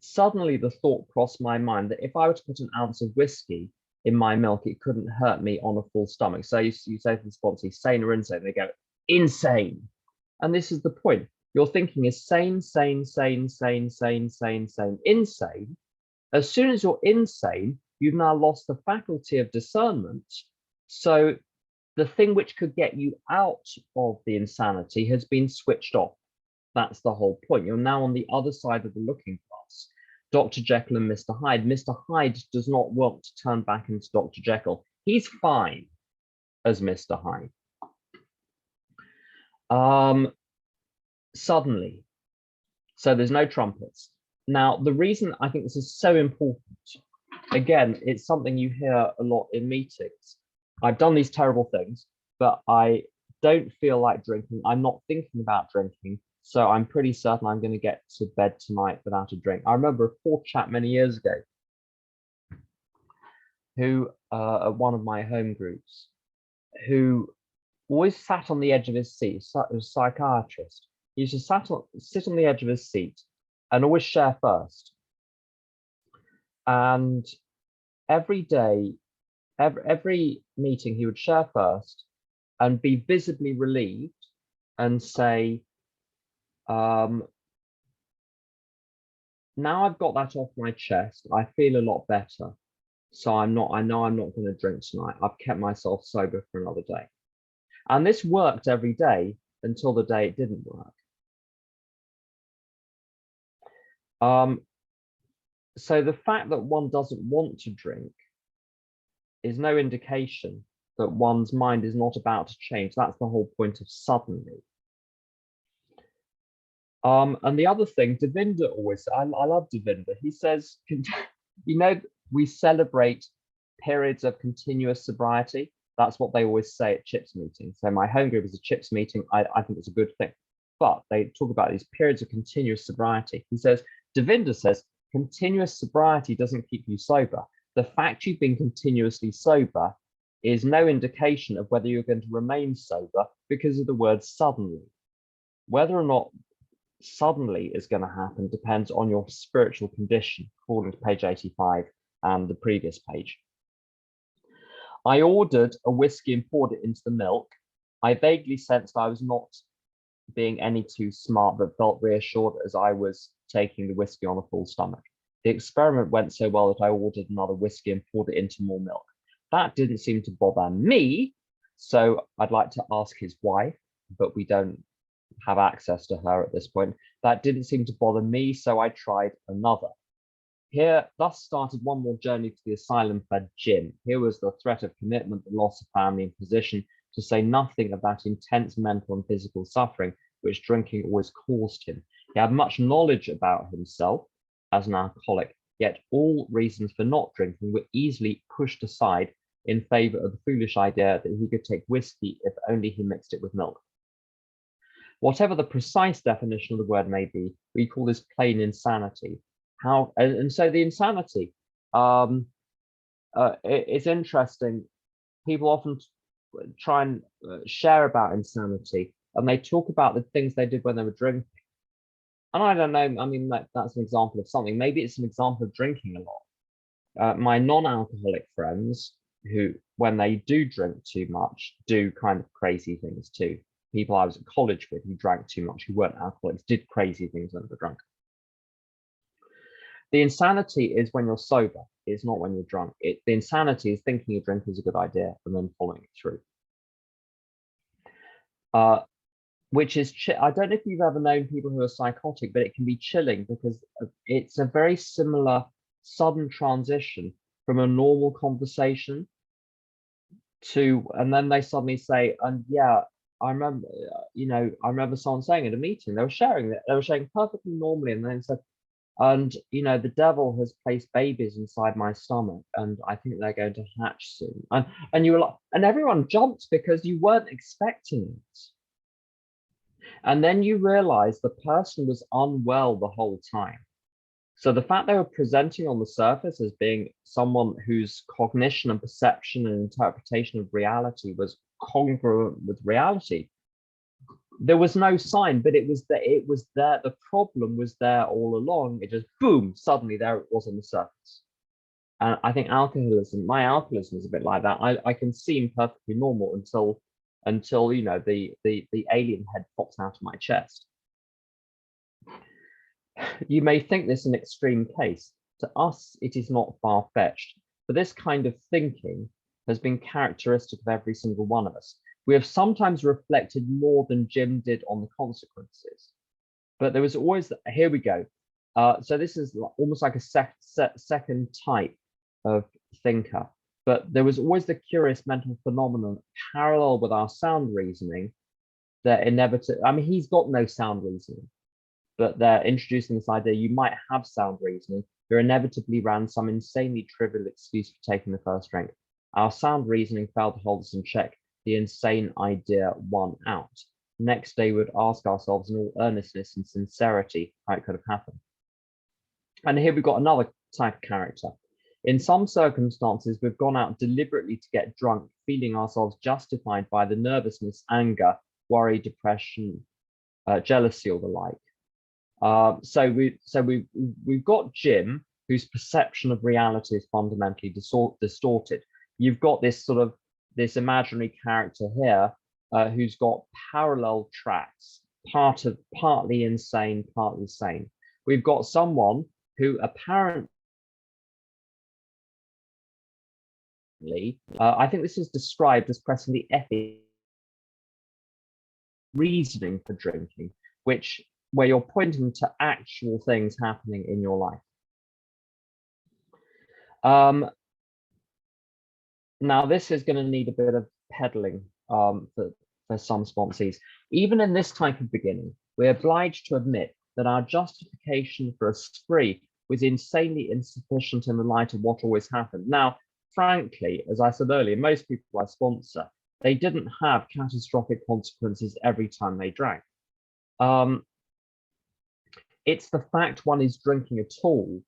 Suddenly, the thought crossed my mind that if I were to put an ounce of whiskey in my milk, it couldn't hurt me on a full stomach. So you say to the sponsor, sane or insane? They go, insane. And this is the point. Your thinking is sane, sane, sane, sane, sane, sane, sane, insane. As soon as you're insane, you've now lost the faculty of discernment. So the thing which could get you out of the insanity has been switched off. That's the whole point. You're now on the other side of the looking glass. Dr. Jekyll and Mr. Hyde. Mr. Hyde does not want to turn back into Dr. Jekyll. He's fine as Mr. Hyde. Suddenly. So there's no trumpets. Now, the reason I think this is so important, again, it's something you hear a lot in meetings. I've done these terrible things, but I don't feel like drinking. I'm not thinking about drinking. So I'm pretty certain I'm going to get to bed tonight without a drink. I remember a poor chap many years ago who, at one of my home groups, who always sat on the edge of his seat, a psychiatrist. He used to sit on the edge of his seat and always share first. And every day, every meeting, he would share first and be visibly relieved and say, now I've got that off my chest, I feel a lot better. So I know I'm not going to drink tonight. I've kept myself sober for another day. And this worked every day until the day it didn't work. So the fact that one doesn't want to drink is no indication that one's mind is not about to change. That's the whole point of suddenly. And the other thing, Devinder always, I love Devinder. He says, you know, we celebrate periods of continuous sobriety. That's what they always say at CHIPS meetings. So my home group is a CHIPS meeting. I think it's a good thing. But they talk about these periods of continuous sobriety. He says, Devinder says, continuous sobriety doesn't keep you sober. The fact you've been continuously sober is no indication of whether you're going to remain sober because of the word suddenly. Whether or not suddenly is going to happen depends on your spiritual condition, according to page 85 and the previous page. I ordered a whiskey and poured it into the milk. I vaguely sensed I was not being any too smart, but felt reassured as I was taking the whiskey on a full stomach. The experiment went so well that I ordered another whiskey and poured it into more milk. That didn't seem to bother me, so I'd like to ask his wife, but we don't have access to her at this point. That didn't seem to bother me, so I tried another. Here, thus started one more journey to the asylum for Jim. Here was the threat of commitment, the loss of family and position, to say nothing of that intense mental and physical suffering which drinking always caused him. He had much knowledge about himself as an alcoholic, yet all reasons for not drinking were easily pushed aside in favor of the foolish idea that he could take whiskey if only he mixed it with milk. Whatever the precise definition of the word may be, we call this plain insanity. And so the insanity, it's interesting. People often try and share about insanity, and they talk about the things they did when they were drinking. And I don't know, I mean, that's an example of something. Maybe it's an example of drinking a lot. My non-alcoholic friends who, when they do drink too much, do kind of crazy things too. People I was at college with who drank too much, who weren't alcoholics, did crazy things when they were drunk. The insanity is when you're sober. It's not when you're drunk. The insanity is thinking a drink is a good idea and then following it through. Which is, I don't know if you've ever known people who are psychotic, but it can be chilling because it's a very similar sudden transition from a normal conversation to, and then they suddenly say, and yeah, I remember, I remember someone saying at a meeting, they were sharing perfectly normally, and then said, and the devil has placed babies inside my stomach, and I think they're going to hatch soon. And you were like, and everyone jumped because you weren't expecting it. And then you realize the person was unwell the whole time. So the fact they were presenting on the surface as being someone whose cognition and perception and interpretation of reality was congruent with reality, there was no sign, but it was there. The problem was there all along. It just boom, suddenly there it was on the surface. And I think my alcoholism is a bit like that. I can seem perfectly normal until the alien head pops out of my chest. You may think this an extreme case. To us, it is not far-fetched, but this kind of thinking has been characteristic of every single one of us. We have sometimes reflected more than Jim did on the consequences, but there was always, here we go. So this is almost like a second type of thinker, but there was always the curious mental phenomenon parallel with our sound reasoning that inevitably, I mean, he's got no sound reasoning, but they're introducing this idea you might have sound reasoning. There inevitably ran some insanely trivial excuse for taking the first drink. Our sound reasoning failed to hold us in check. The insane idea won out. Next day, we would ask ourselves in all earnestness and sincerity how it could have happened. And here we've got another type of character. In some circumstances, we've gone out deliberately to get drunk, feeling ourselves justified by the nervousness, anger, worry, depression, jealousy, or the like. So we've got Jim, whose perception of reality is fundamentally distorted. You've got this imaginary character here who's got parallel tracks, partly insane, partly sane. We've got someone who apparently, I think this is described as pressing the ethic reasoning for drinking, where you're pointing to actual things happening in your life. Now, this is going to need a bit of peddling for some sponsees. Even in this type of beginning, we're obliged to admit that our justification for a spree was insanely insufficient in the light of what always happened. Now, frankly, as I said earlier, most people I sponsor, they didn't have catastrophic consequences every time they drank. It's the fact one is drinking at all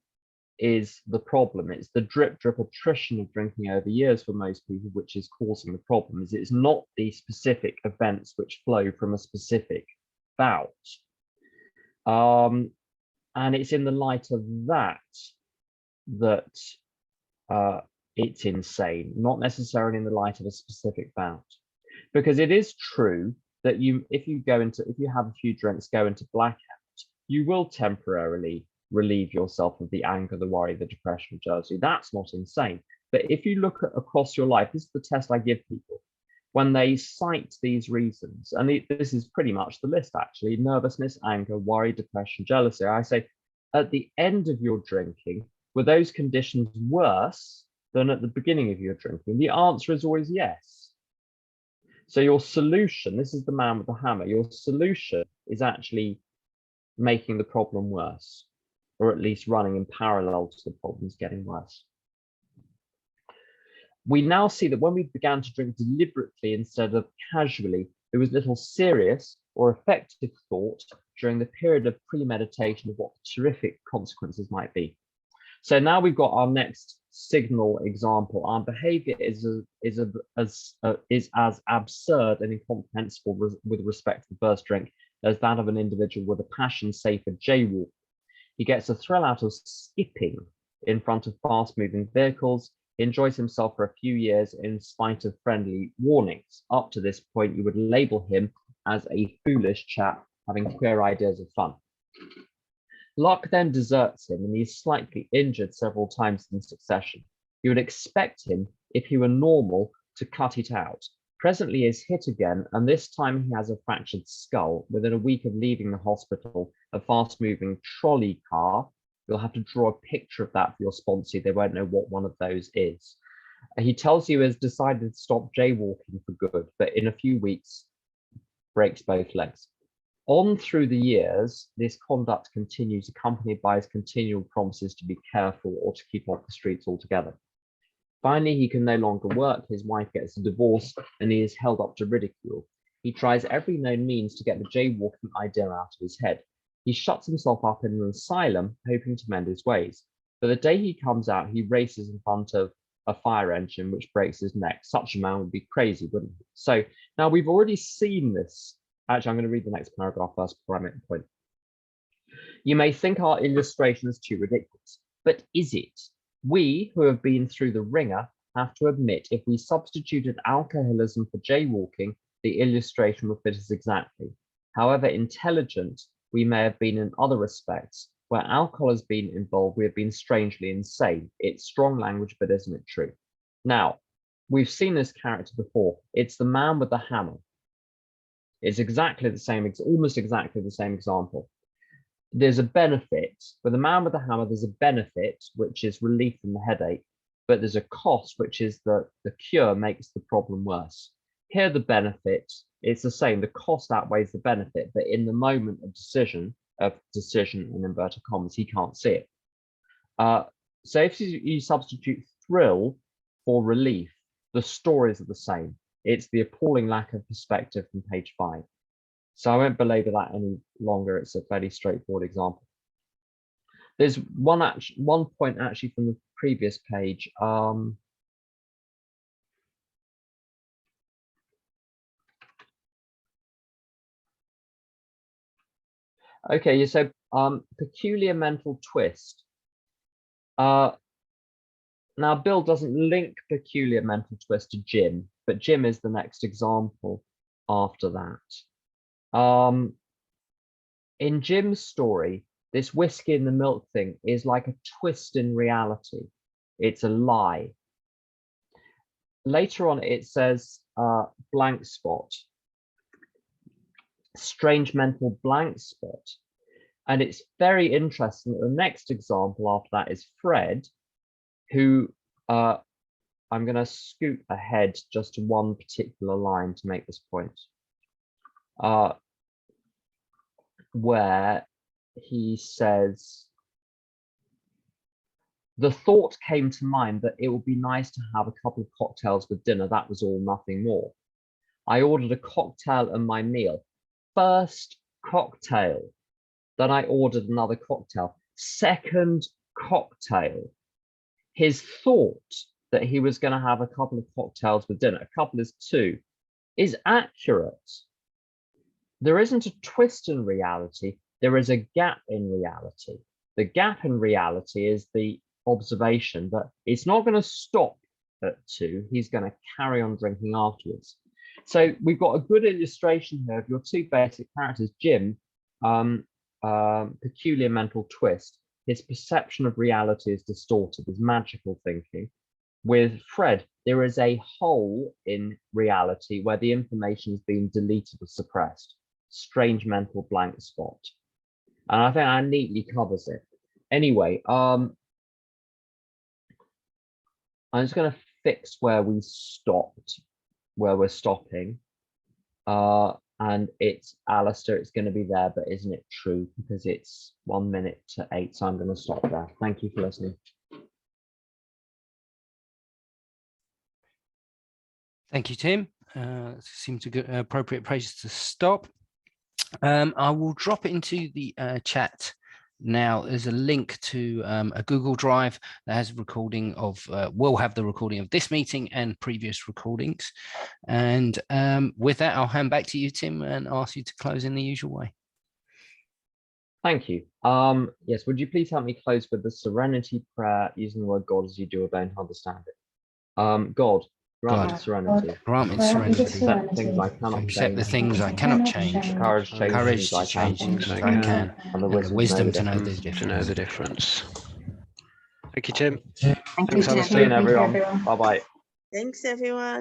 is the problem. It's the drip attrition of drinking over years for most people which is causing the problem. It's not the specific events which flow from a specific bout. And it's in the light of that it's insane, not necessarily in the light of a specific bout. Because it is true that if you have a few drinks, go into blackout, you will temporarily relieve yourself of the anger, the worry, the depression, jealousy. That's not insane. But if you look across your life, this is the test I give people. When they cite these reasons, and this is pretty much the list actually, nervousness, anger, worry, depression, jealousy, I say, at the end of your drinking, were those conditions worse than at the beginning of your drinking? The answer is always yes. So your solution, this is the man with the hammer, your solution is actually making the problem worse, or at least running in parallel to the problems getting worse. We now see that when we began to drink deliberately instead of casually, there was little serious or effective thought during the period of premeditation of what the terrific consequences might be. So now we've got our next signal example. Our behavior is as absurd and incomprehensible with respect to the first drink as that of an individual with a passion-safer jaywalk. He gets a thrill out of skipping in front of fast-moving vehicles. He enjoys himself for a few years in spite of friendly warnings. Up to this point, you would label him as a foolish chap having queer ideas of fun. Luck then deserts him and he's slightly injured several times in succession. You would expect him, if he were normal, to cut it out. Presently he is hit again, and this time he has a fractured skull. Within a week of leaving the hospital, a fast-moving trolley car, you'll have to draw a picture of that for your sponsor. They won't know what one of those is. He tells you he has decided to stop jaywalking for good, but in a few weeks, breaks both legs. On through the years, this conduct continues, accompanied by his continual promises to be careful or to keep off the streets altogether. Finally, he can no longer work, his wife gets a divorce, and he is held up to ridicule. He tries every known means to get the jaywalking idea out of his head. He shuts himself up in an asylum, hoping to mend his ways. But the day he comes out, he races in front of a fire engine, which breaks his neck. Such a man would be crazy, wouldn't he? So now we've already seen this. Actually, I'm going to read the next paragraph first before I make the point. You may think our illustration is too ridiculous, but is it? We, who have been through the ringer, have to admit if we substituted alcoholism for jaywalking, the illustration would fit us exactly. However intelligent we may have been in other respects, where alcohol has been involved, we have been strangely insane. It's strong language, but isn't it true? Now, we've seen this character before. It's the man with the hammer. It's exactly the same, almost exactly the same example. There's a benefit. With the man with the hammer, there's a benefit, which is relief from the headache, but there's a cost, which is that the cure makes the problem worse. Here, the benefit, it's the same. The cost outweighs the benefit, but in the moment of decision in inverted commas, he can't see it. So if you substitute thrill for relief, the stories are the same. It's the appalling lack of perspective from page 5. So I won't belabor that any longer. It's a fairly straightforward example. There's one point actually from the previous page. Okay, so peculiar mental twist. Now Bill doesn't link peculiar mental twist to Jim, but Jim is the next example after that. In Jim's story, this whiskey in the milk thing is like a twist in reality. It's a lie. Later on, it says blank spot, strange mental blank spot. And it's very interesting that the next example after that is Fred, who I'm going to scoot ahead just to one particular line to make this point, where he says, the thought came to mind that it would be nice to have a couple of cocktails with dinner. That was all, nothing more. I ordered a cocktail and my meal. First cocktail. Then I ordered another cocktail. Second cocktail. His thought that he was going to have a couple of cocktails with dinner, a couple is 2, is accurate. There isn't a twist in reality. There is a gap in reality. The gap in reality is the observation that it's not going to stop at 2. He's going to carry on drinking afterwards. So we've got a good illustration here of your 2 basic characters. Jim, peculiar mental twist. His perception of reality is distorted, his magical thinking. With Fred, there is a hole in reality where the information is being deleted or suppressed. Strange mental blank spot. And I think that neatly covers it. Anyway, I'm just going to fix where we stopped, where we're stopping. And it's Alistair, it's going to be there, but isn't it true? Because it's 1 minute to 8, so I'm going to stop there. Thank you for listening. Thank you, Tim. Seems a good appropriate place to stop. I will drop it into the chat now. There's a link to a Google Drive that has a recording of, will have the recording of this meeting and previous recordings. And with that, I'll hand back to you, Tim, and ask you to close in the usual way. Thank you. Yes, would you please help me close with the serenity prayer using the word God as you do or don't understand it? God, Grant me God. serenity. Grant me Grant me the serenity. Accept things I serenity cannot Accept the change. things I cannot change. Courage to change Courage things to I change can. things I I can. can. And the And the wisdom to know the To know the difference. difference. Thank you, Tim. Thank you, Thanks, Tim. Alistair. Thank you, everyone. Bye bye. Thanks, everyone.